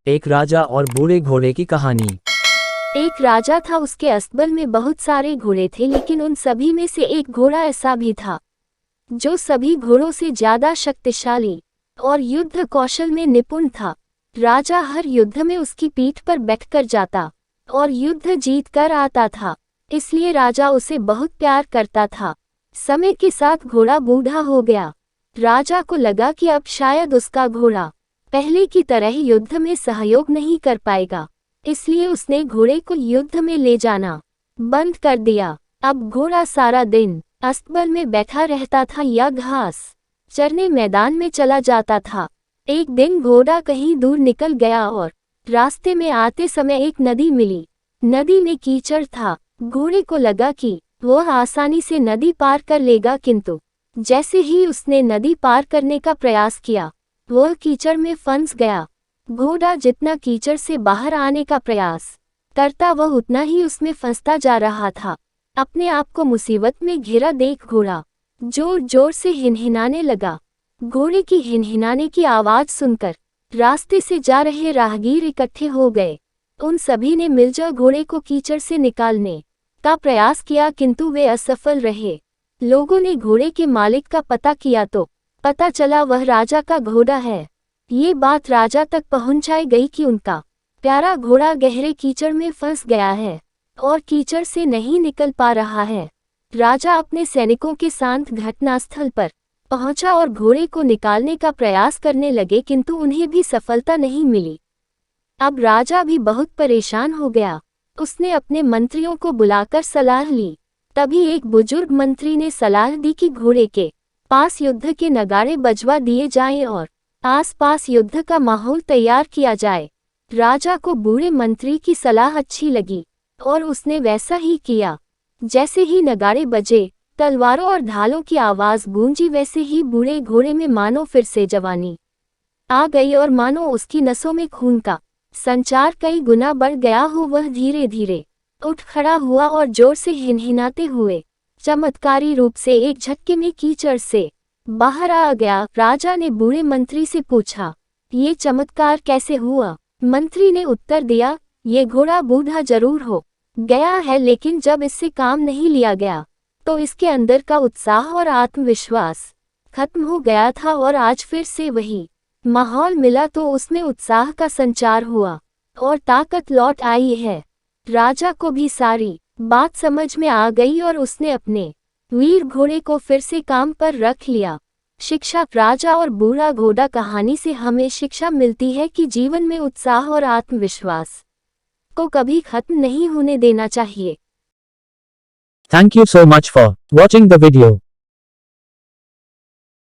एक राजा और बूढ़े घोड़े की कहानी। एक राजा था, उसके अस्तबल में बहुत सारे घोड़े थे, लेकिन उन सभी में से एक घोड़ा ऐसा भी था जो सभी घोड़ों से ज्यादा शक्तिशाली और युद्ध कौशल में निपुण था। राजा हर युद्ध में उसकी पीठ पर बैठकर जाता और युद्ध जीत कर आता था, इसलिए राजा उसे बहुत प्यार करता था। समय के साथ घोड़ा बूढ़ा हो गया। राजा को लगा कि अब शायद उसका घोड़ा पहले की तरह ही युद्ध में सहयोग नहीं कर पाएगा, इसलिए उसने घोड़े को युद्ध में ले जाना बंद कर दिया। अब घोड़ा सारा दिन अस्तबल में बैठा रहता था या घास चरने मैदान में चला जाता था। एक दिन घोड़ा कहीं दूर निकल गया और रास्ते में आते समय एक नदी मिली। नदी में कीचड़ था। घोड़े को लगा कि वह आसानी से नदी पार कर लेगा, किंतु जैसे ही उसने नदी पार करने का प्रयास किया, वह कीचड़ में फंस गया। घोड़ा जितना कीचड़ से बाहर आने का प्रयास करता, वह उतना ही उसमें फंसता जा रहा था। अपने आप को मुसीबत में घिरा देख घोड़ा जोर जोर से हिनहिनाने लगा। घोड़े की हिनहिनाने की आवाज सुनकर रास्ते से जा रहे राहगीर इकट्ठे हो गए। उन सभी ने मिलकर घोड़े को कीचड़ से निकालने का प्रयास किया, किंतु वे असफल रहे। लोगों ने घोड़े के मालिक का पता किया तो पता चला वह राजा का घोड़ा है। ये बात राजा तक पहुंचाई गई कि उनका प्यारा घोड़ा गहरे कीचड़ में फंस गया है और कीचड़ से नहीं निकल पा रहा है। राजा अपने सैनिकों के साथ घटनास्थल पर पहुंचा और घोड़े को निकालने का प्रयास करने लगे, किंतु उन्हें भी सफलता नहीं मिली। अब राजा भी बहुत परेशान हो गया। उसने अपने मंत्रियों को बुलाकर सलाह ली। तभी एक बुजुर्ग मंत्री ने सलाह दी कि घोड़े के पास युद्ध के नगाड़े बजवा दिए जाएं और आसपास युद्ध का माहौल तैयार किया जाए। राजा को बूढ़े मंत्री की सलाह अच्छी लगी और उसने वैसा ही किया। जैसे ही नगाड़े बजे, तलवारों और ढालों की आवाज गूंजी, वैसे ही बूढ़े घोड़े में मानो फिर से जवानी आ गई और मानो उसकी नसों में खून का संचार कई गुना बढ़ गया हो। वह धीरे धीरे उठ खड़ा हुआ और जोर से हिनहिनाते हुए चमत्कारी रूप से एक झटके में कीचड़ से बाहर आ गया। राजा ने बूढ़े मंत्री से पूछा, ये चमत्कार कैसे हुआ? मंत्री ने उत्तर दिया, ये घोड़ा बूढ़ा जरूर हो गया है, लेकिन जब इससे काम नहीं लिया गया तो इसके अंदर का उत्साह और आत्मविश्वास खत्म हो गया था, और आज फिर से वही माहौल मिला तो उसमें उत्साह का संचार हुआ और ताकत लौट आई है। राजा को भी सारी बात समझ में आ गई और उसने अपने वीर घोड़े को फिर से काम पर रख लिया। शिक्षा। राजा और बूढ़ा घोड़ा कहानी से हमें शिक्षा मिलती है कि जीवन में उत्साह और आत्मविश्वास को कभी खत्म नहीं होने देना चाहिए। Thank you so much for watching the video.